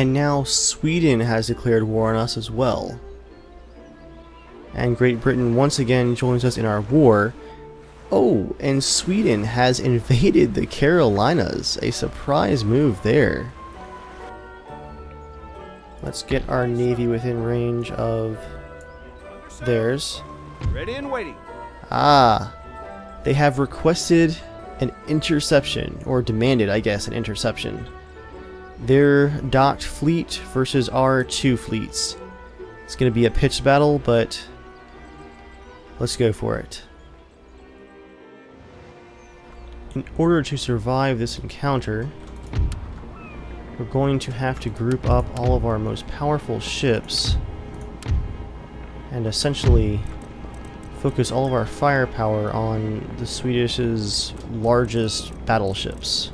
And now Sweden has declared war on us as well. And Great Britain once again joins us in our war. Oh, and Sweden has invaded the Carolinas. A surprise move there. Let's get our navy within range of theirs. Ready and waiting. Ah, they have requested an interception, or demanded, I guess, an interception. Their docked fleet versus our two fleets. It's going to be a pitched battle, but let's go for it. In order to survive this encounter, we're going to have to group up all of our most powerful ships and essentially focus all of our firepower on the Swedish's largest battleships.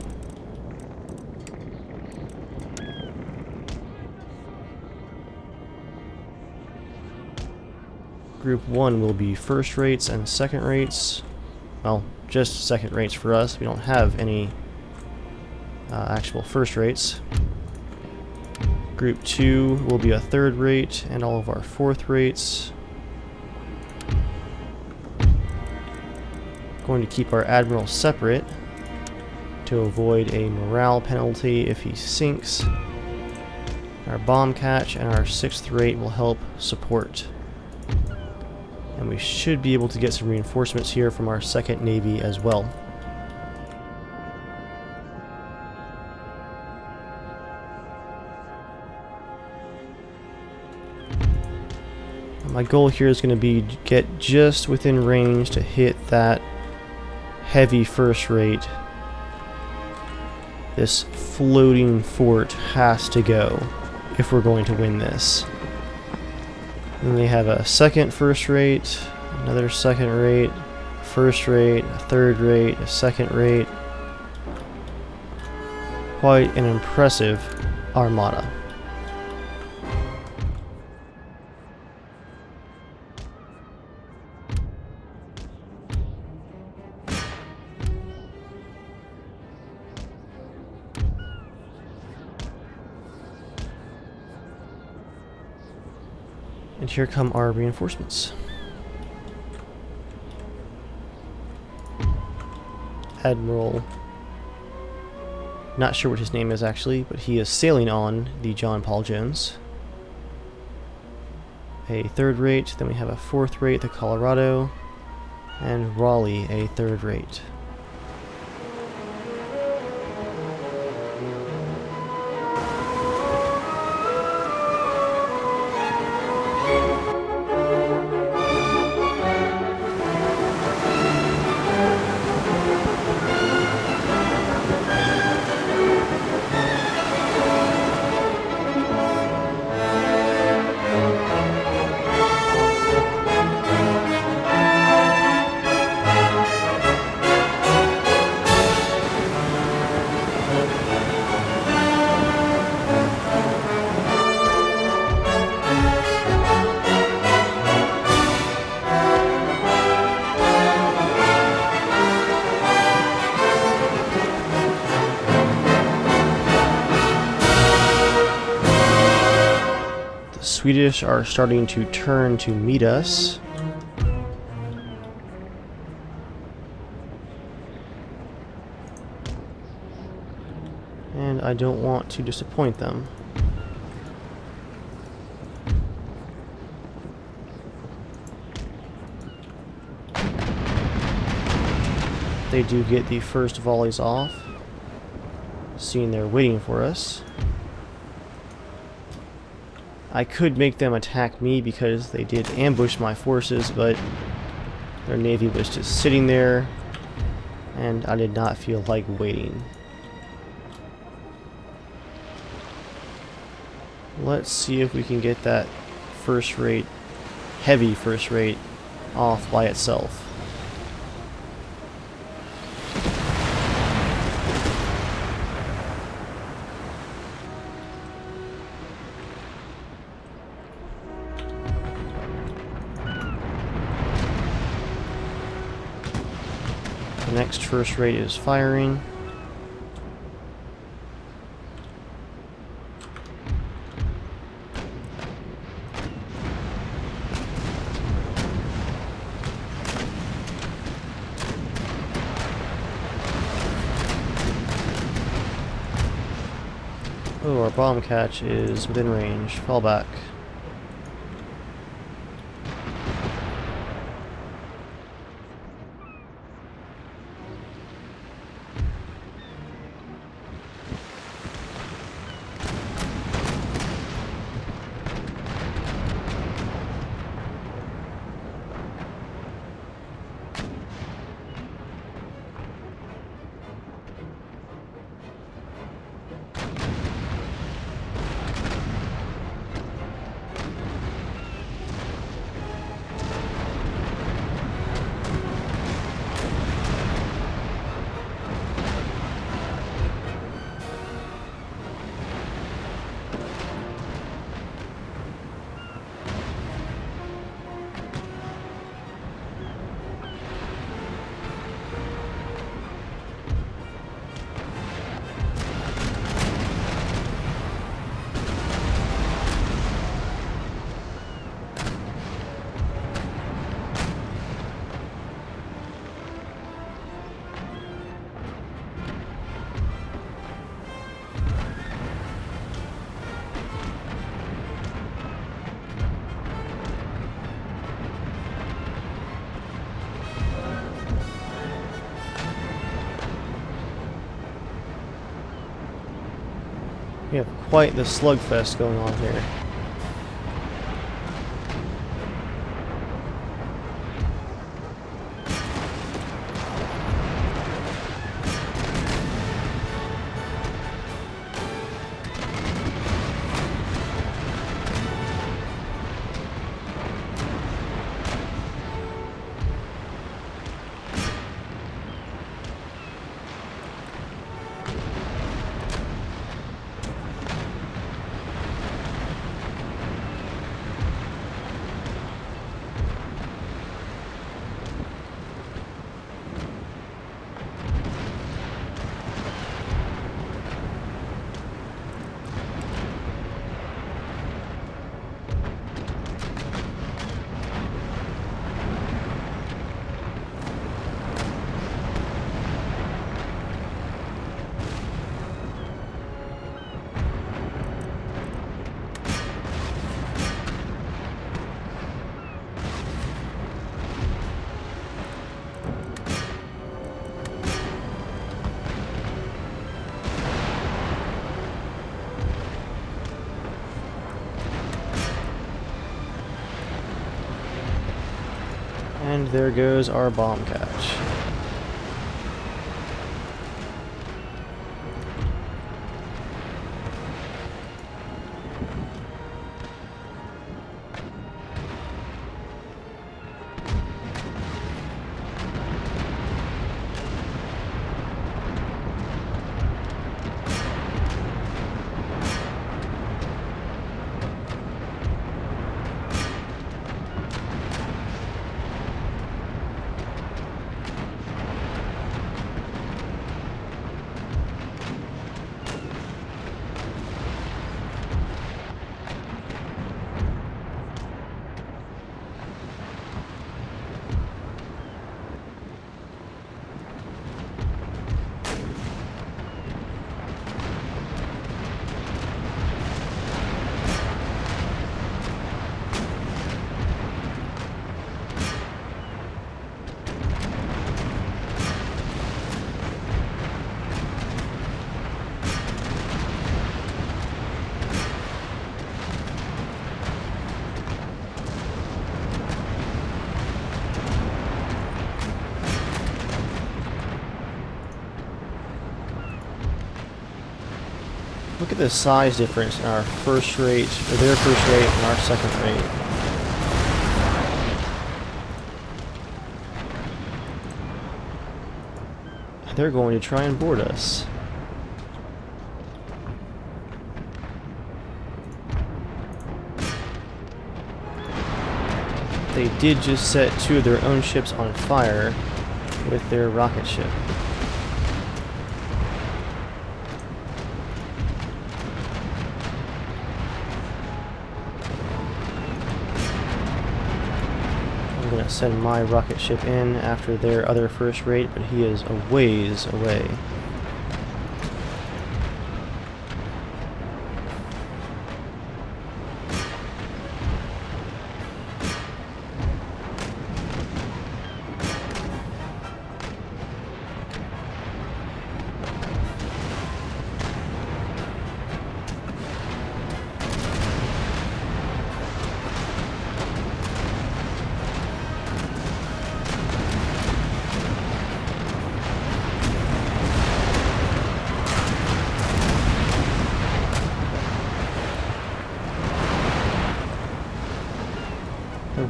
Group 1 will be first rates and second rates. Well, just second rates for us. We don't have any actual first rates. Group 2 will be a third rate and all of our fourth rates. Going to keep our admiral separate to avoid a morale penalty if he sinks. Our bomb catch and our sixth rate will help support. And we should be able to get some reinforcements here from our second navy as well. My goal here is going to be get just within range to hit that heavy first rate. This floating fort has to go if we're going to win this. Then they have a second first rate, another second rate, first rate, a third rate, a second rate. Quite an impressive armada. And here come our reinforcements. Admiral, not sure what his name is actually, but he is sailing on the John Paul Jones. A third rate, then we have a fourth rate, the Colorado, and Raleigh, a third rate. Swedish are starting to turn to meet us. And I don't want to disappoint them. They do get the first volleys off, seeing they're waiting for us. I could make them attack me because they did ambush my forces, but their navy was just sitting there, and I did not feel like waiting. Let's see if we can get that first rate, heavy first rate, off by itself. The next first rate is firing. Oh, our bomb catch is within range. Fall back. We have quite the slugfest going on here. And there goes our bomb catch. Look at the size difference in our first rate, or their first rate, and our second rate. They're going to try and board us. They did just set two of their own ships on fire with their rocket ship. I'm going to send my rocket ship in after their other first rate, but he is a ways away.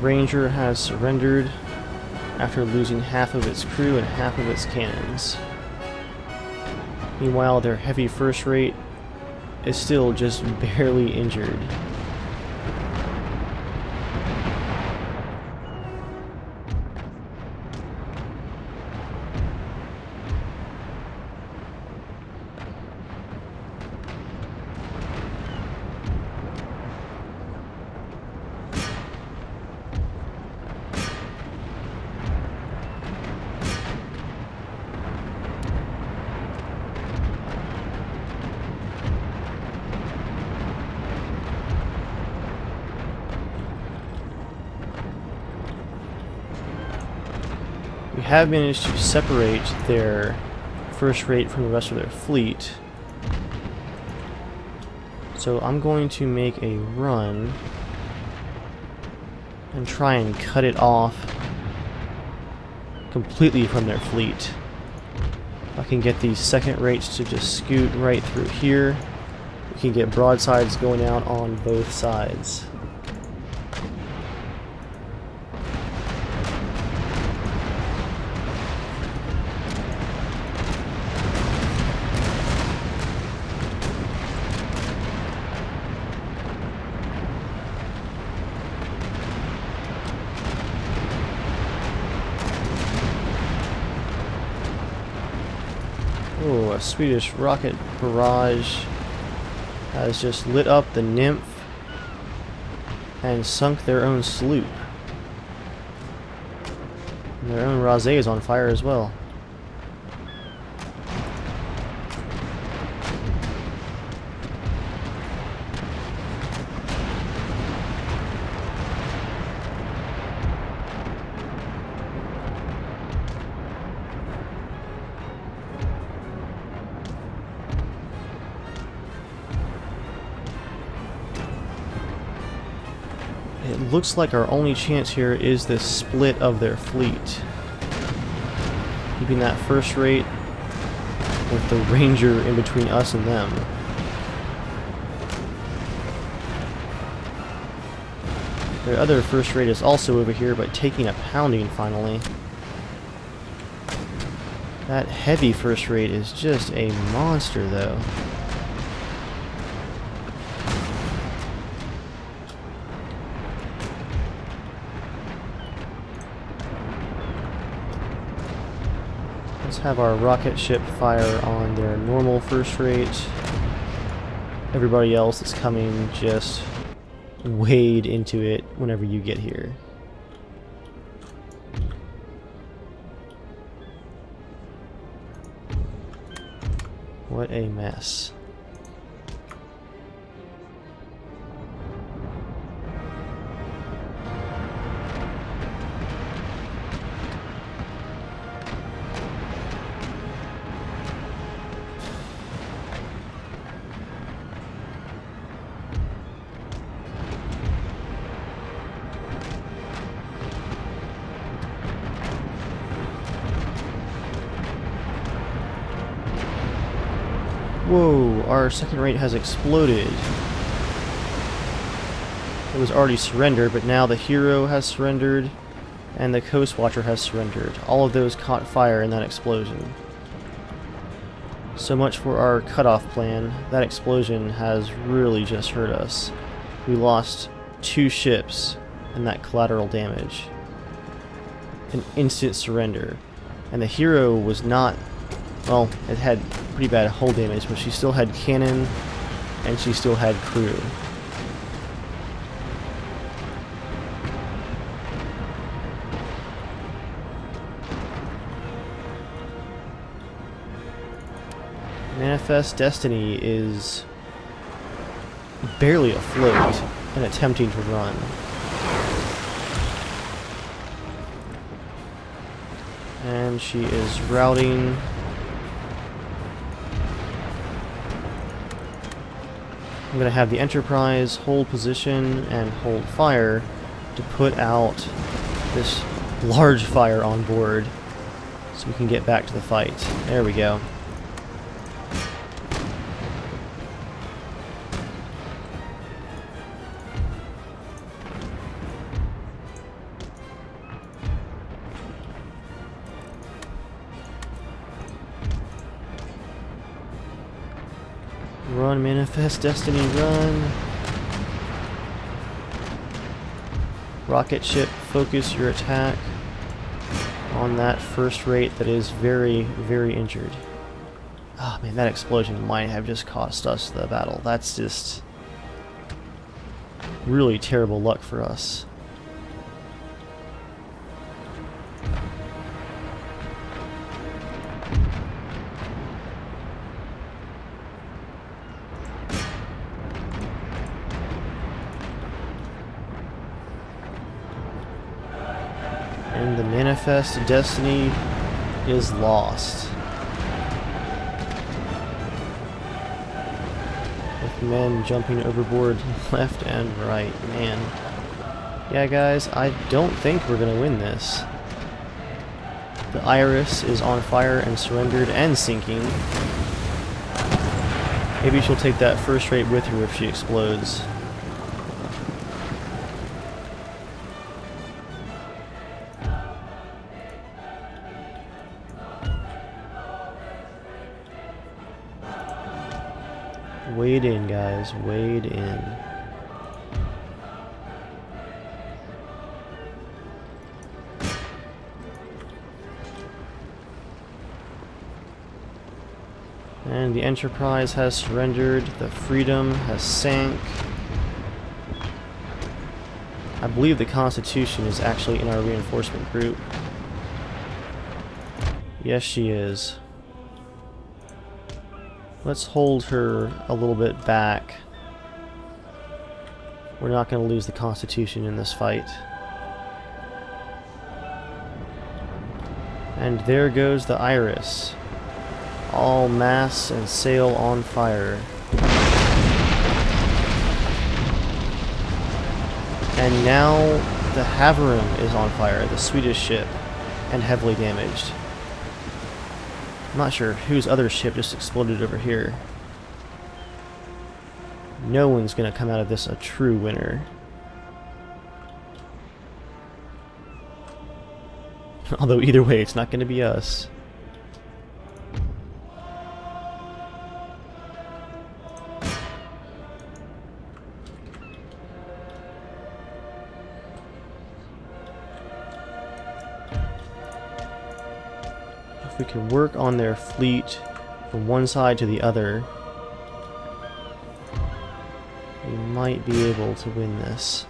Ranger has surrendered after losing half of its crew and half of its cannons. Meanwhile, their heavy first rate is still just barely injured. We have managed to separate their first rate from the rest of their fleet. So I'm going to make a run and try and cut it off completely from their fleet. If I can get these second rates to just scoot right through here, we can get broadsides going out on both sides. Oh, a Swedish rocket barrage has just lit up the Nymph and sunk their own sloop. And their own Rasé is on fire as well. It looks like our only chance here is this split of their fleet. Keeping that first rate with the Ranger in between us and them. Their other first rate is also over here, but taking a pounding finally. That heavy first rate is just a monster though. Let's have our rocket ship fire on their normal first rate. Everybody else that's coming, just wade into it whenever you get here. What a mess. Whoa, our second rate has exploded. It was already surrendered, but now the Hero has surrendered and the Coast Watcher has surrendered. All of those caught fire in that explosion. So much for our cutoff plan. That explosion has really just hurt us. We lost 2 ships in that collateral damage. An instant surrender. And the Hero was not... well, it had pretty bad hull damage, but she still had cannon and she still had crew. Manifest Destiny is barely afloat and attempting to run. And she is routing. I'm going to have the Enterprise hold position and hold fire to put out this large fire on board so we can get back to the fight. There we go. Run, Manifest Destiny, run. Rocket ship, focus your attack on that first rate that is very, very injured. Oh man, that explosion might have just cost us the battle. That's just really terrible luck for us. And the Manifest Destiny is lost. With men jumping overboard left and right. Man. Yeah, guys, I don't think we're going to win this. The Iris is on fire and surrendered and sinking. Maybe she'll take that first rate with her if she explodes. Wade in, guys. Wade in. And the Enterprise has surrendered. The Freedom has sank. I believe the Constitution is actually in our reinforcement group. Yes, she is. Let's hold her a little bit back. We're not going to lose the Constitution in this fight. And there goes the Iris. All masts and sail on fire. And now the Haverum is on fire, the Swedish ship, and heavily damaged. I'm not sure whose other ship just exploded over here. No one's gonna come out of this a true winner. Although either way, it's not gonna be us. We can work on their fleet from one side to the other. We might be able to win this.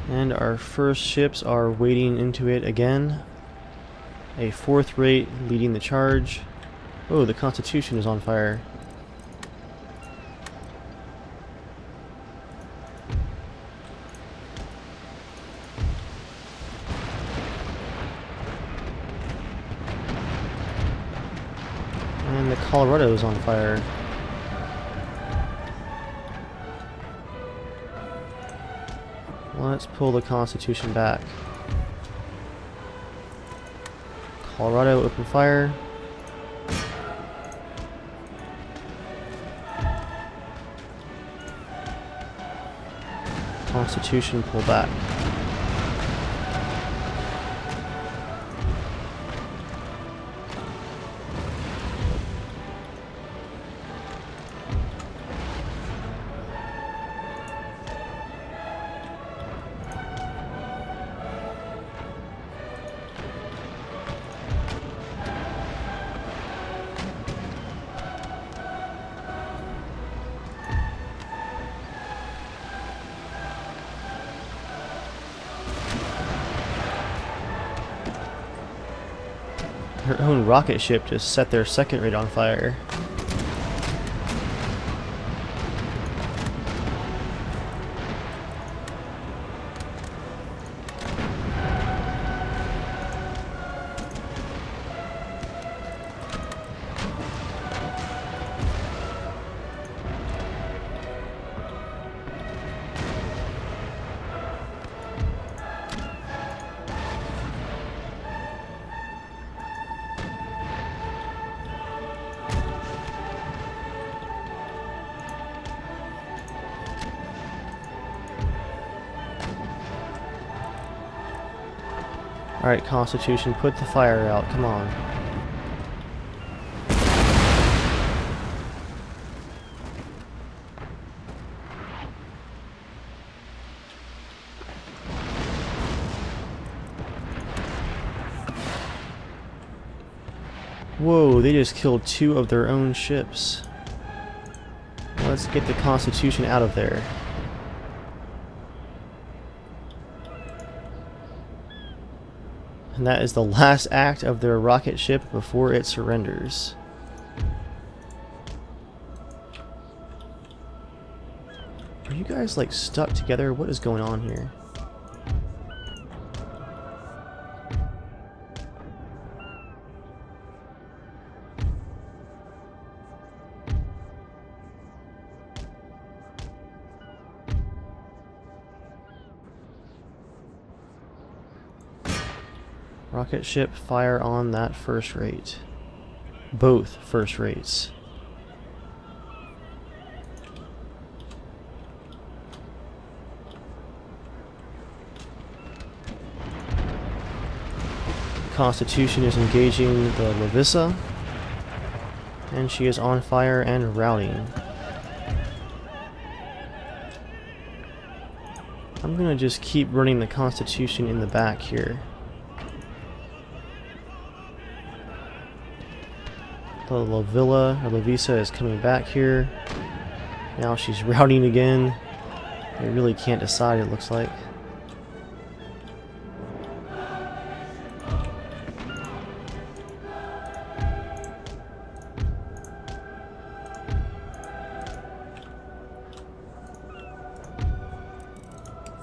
And our first ships are wading into it again. A fourth rate leading the charge. Oh, the Constitution is on fire. And the Colorado is on fire. Let's pull the Constitution back. Colorado, open fire. Constitution, pull back. their own rocket ship to set their second rate on fire. Alright, Constitution, put the fire out, come on. Whoa, they just killed 2 of their own ships. Let's get the Constitution out of there. And that is the last act of their rocket ship before it surrenders. Are you guys like stuck together? What is going on here? Rocket ship, fire on that first rate. Both first rates. Constitution is engaging the Lavissa, and she is on fire and routing. I'm gonna just keep running the Constitution in the back here. The Lavissa is coming back here. Now she's routing again. They really can't decide, it looks like.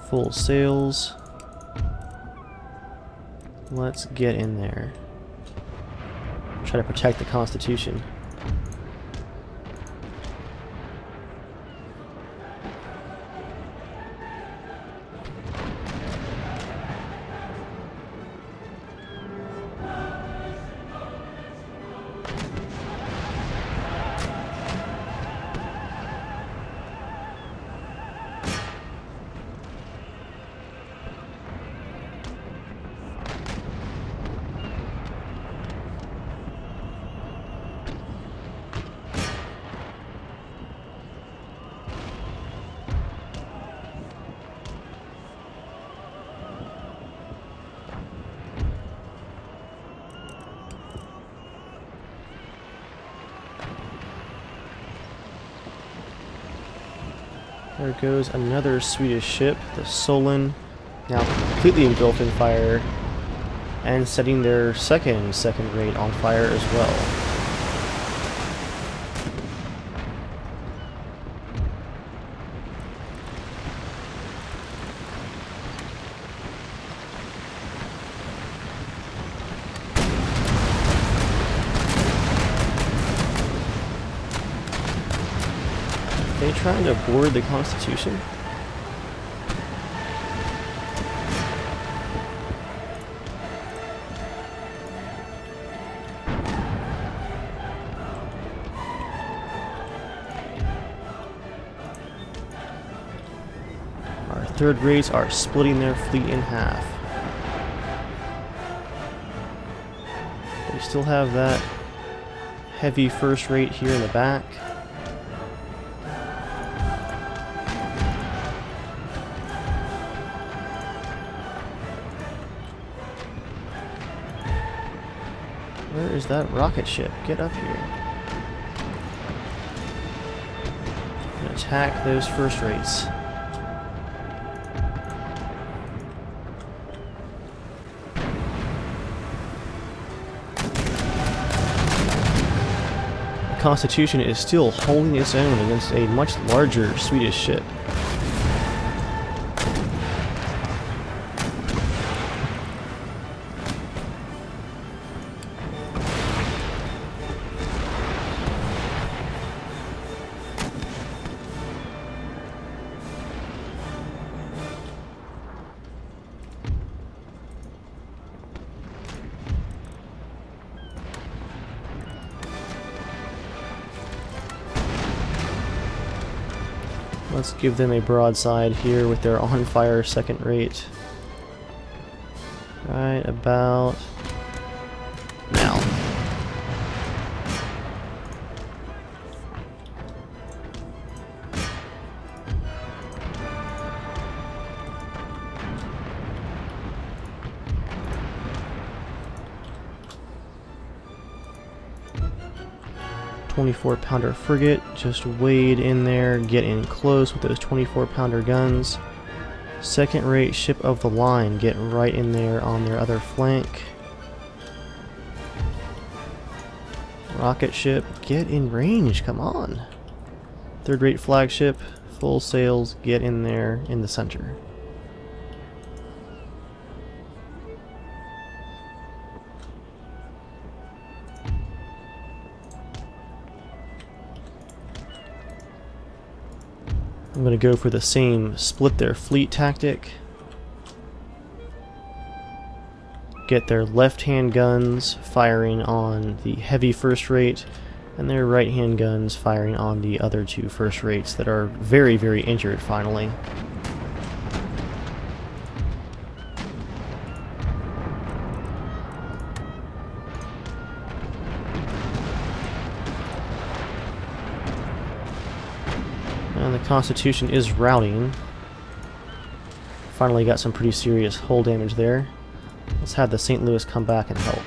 Full sails. Let's get in there. Try to protect the Constitution. There goes another Swedish ship, the Solon, now completely engulfed in fire, and setting their second rate on fire as well. They trying to board the Constitution? Our third rates are splitting their fleet in half. They still have that heavy first rate here in the back. Where is that rocket ship? Get up here. And attack those first rates. Constitution is still holding its own against a much larger Swedish ship. Let's give them a broadside here with their on-fire second rate. Right about now. .24-pounder frigate, just wade in there, get in close with those 24-pounder guns. Second rate ship of the line, get right in there on their other flank. Rocket ship, get in range, come on. Third rate flagship, full sails, get in there in the center. I'm going to go for the same split their fleet tactic. Get their left-hand guns firing on the heavy first rate, and their right-hand guns firing on the other two first rates that are very, very injured finally. And the Constitution is routing. Finally got some pretty serious hull damage there. Let's have the St. Louis come back and help.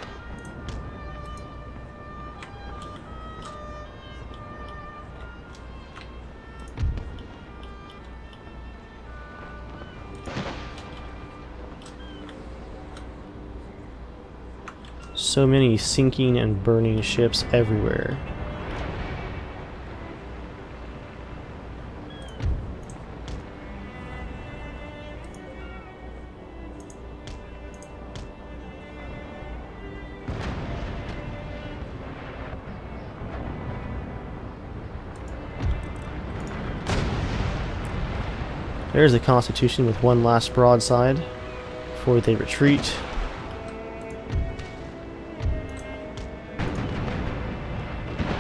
So many sinking and burning ships everywhere. There's the Constitution with one last broadside before they retreat.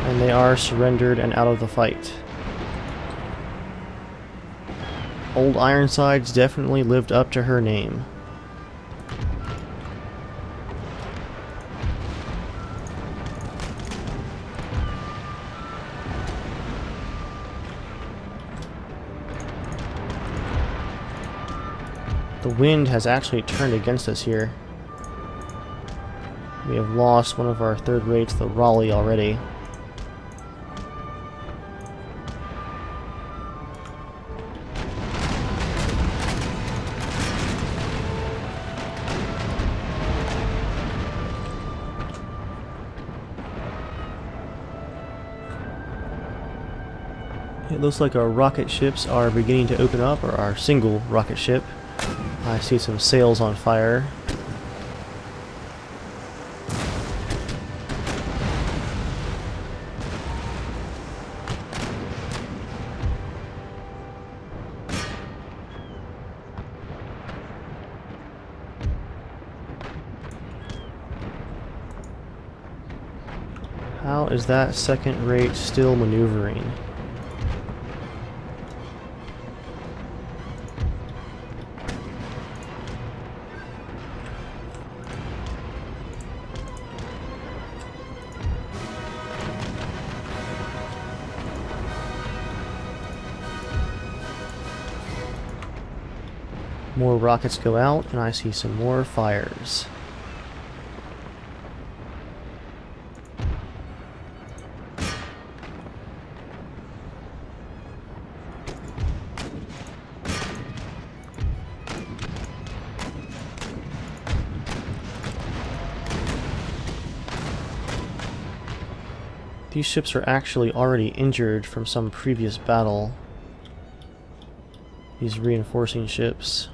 And they are surrendered and out of the fight. Old Ironsides definitely lived up to her name. The wind has actually turned against us here. We have lost one of our third rates, the Raleigh, already. It looks like our rocket ships are beginning to open up, or our single rocket ship. I see some sails on fire. How is that second rate still maneuvering? More rockets go out, and I see some more fires. These ships are actually already injured from some previous battle. These reinforcing ships.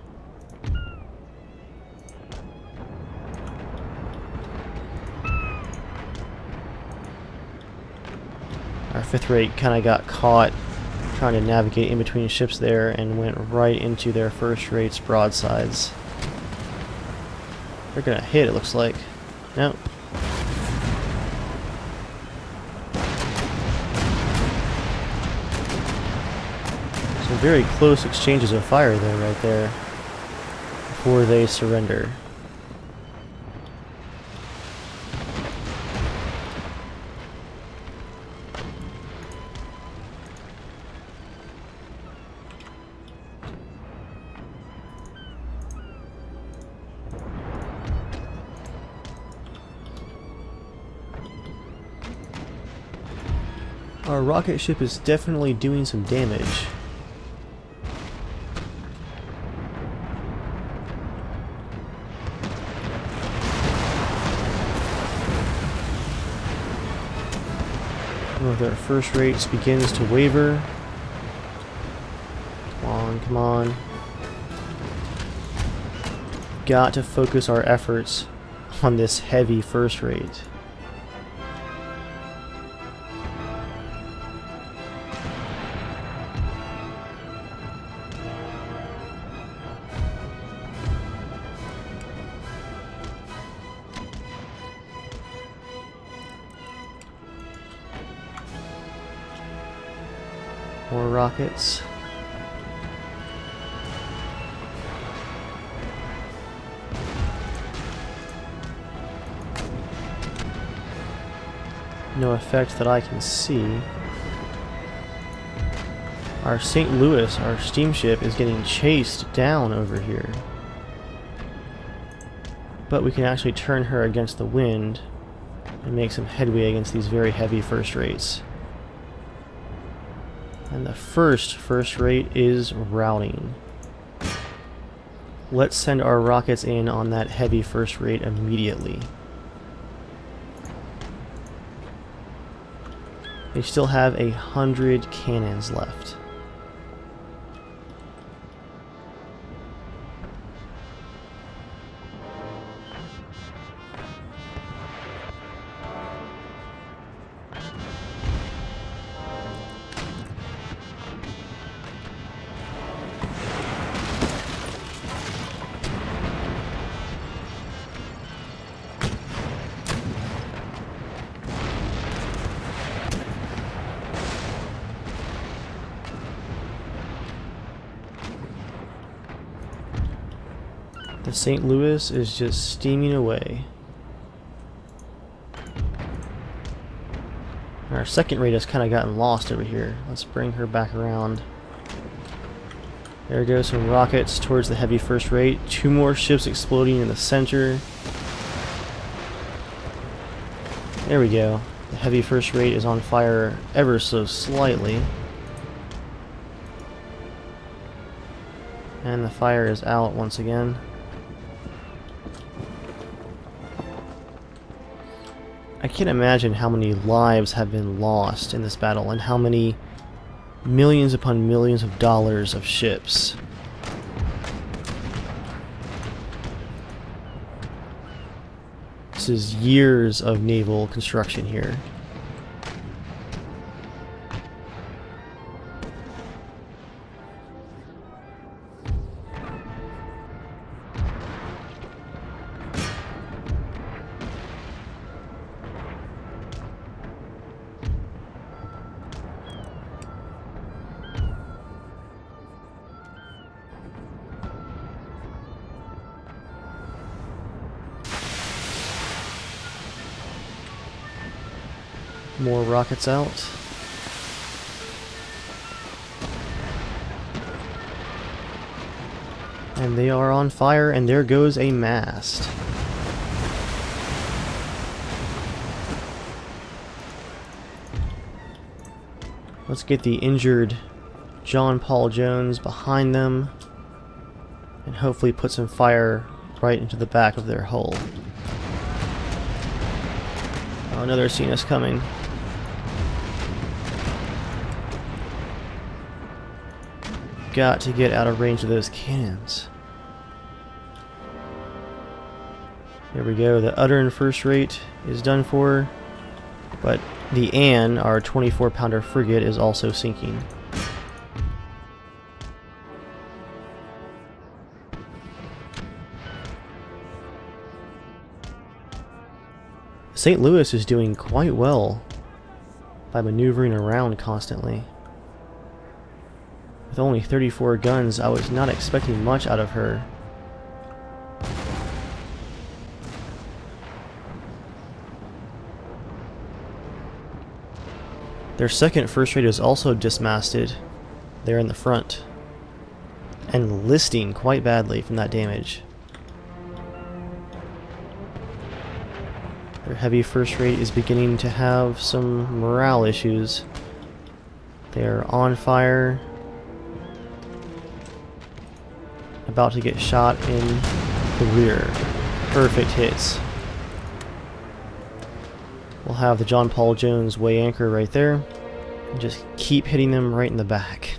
Our 5th rate kind of got caught trying to navigate in between ships there and went right into their 1st rate's broadsides. They're gonna hit, it looks like. Nope. Some very close exchanges of fire there, right there, before they surrender. Our rocket ship is definitely doing some damage. One of their 1st rates begins to waver. Come on, come on. Got to focus our efforts on this heavy 1st rate. More rockets. No effect that I can see. Our St. Louis, our steamship, is getting chased down over here. But we can actually turn her against the wind and make some headway against these very heavy 1st rates. And the first rate is routing. Let's send our rockets in on that heavy 1st rate immediately. They still have 100 cannons left. The St. Louis is just steaming away. Our 2nd rate has kind of gotten lost over here. Let's bring her back around. There goes some rockets towards the heavy 1st rate. 2 more ships exploding in the center. There we go. The heavy 1st rate is on fire ever so slightly. And the fire is out once again. I can't imagine how many lives have been lost in this battle and how many millions upon millions of dollars of ships. This is years of naval construction here. More rockets out. And they are on fire, and there goes a mast. Let's get the injured John Paul Jones behind them and hopefully put some fire right into the back of their hull. Oh no, they're seeing us coming. got to get out of range of those cannons. There we go, the Utter and first rate is done for, but the Anne, our 24-pounder frigate, is also sinking. St. Louis is doing quite well by maneuvering around constantly. With only 34 guns, I was not expecting much out of her. Their second first rate is also dismasted there in the front, and listing quite badly from that damage. Their heavy first rate is beginning to have some morale issues. They're on fire, about to get shot in the rear. Perfect hits. We'll have the John Paul Jones way anchor right there, and just keep hitting them right in the back.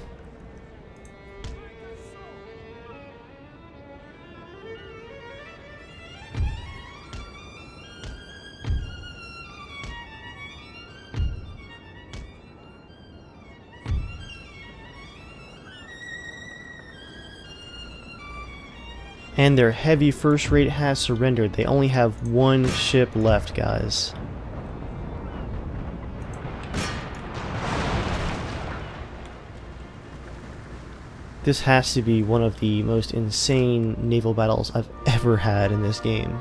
And their heavy first rate has surrendered. They only have one ship left, guys. This has to be one of the most insane naval battles I've ever had in this game.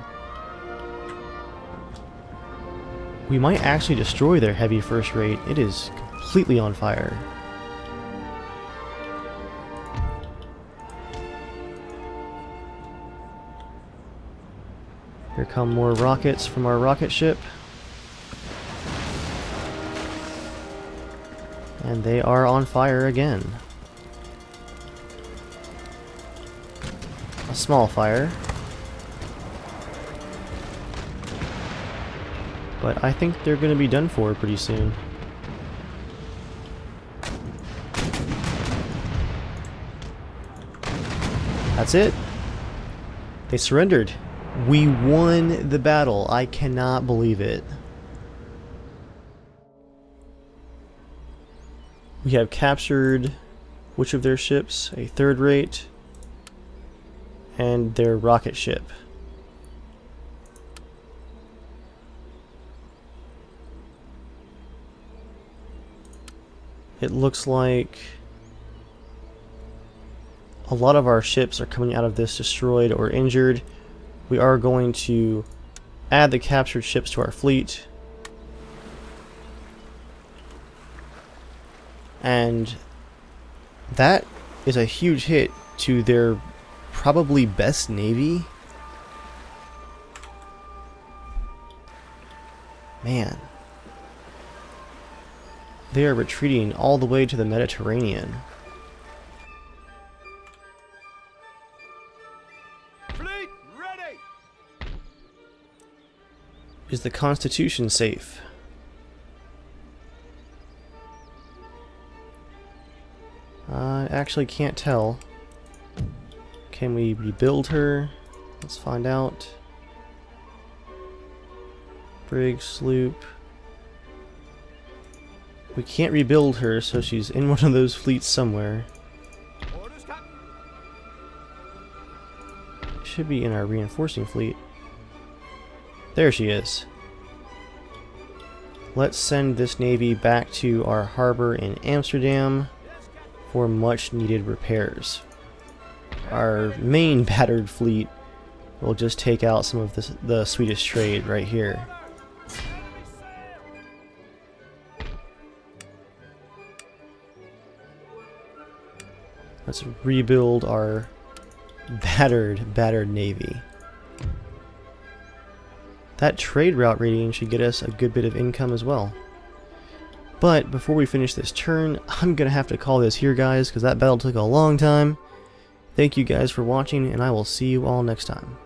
We might actually destroy their heavy first rate. It is completely on fire. Here come more rockets from our rocket ship. And they are on fire again. A small fire. But I think they're going to be done for pretty soon. That's it. They surrendered. We won the battle. I cannot believe it. We have captured which of their ships? A third rate and their rocket ship. It looks like a lot of our ships are coming out of this destroyed or injured. We are going to add the captured ships to our fleet. And that is a huge hit to their probably best navy. Man. They are retreating all the way to the Mediterranean. Fleet ready. Is the Constitution safe? I actually can't tell. Can we rebuild her? Let's find out. Brig, sloop. We can't rebuild her, so she's in one of those fleets somewhere. Should be in our reinforcing fleet. There she is. Let's send this navy back to our harbor in Amsterdam for much needed repairs. Our main battered fleet will just take out some of the Swedish trade right here. Let's rebuild our battered navy. That trade route rating should get us a good bit of income as well. But before we finish this turn, I'm gonna have to call this here, guys, because that battle took a long time. Thank you guys for watching, and I will see you all next time.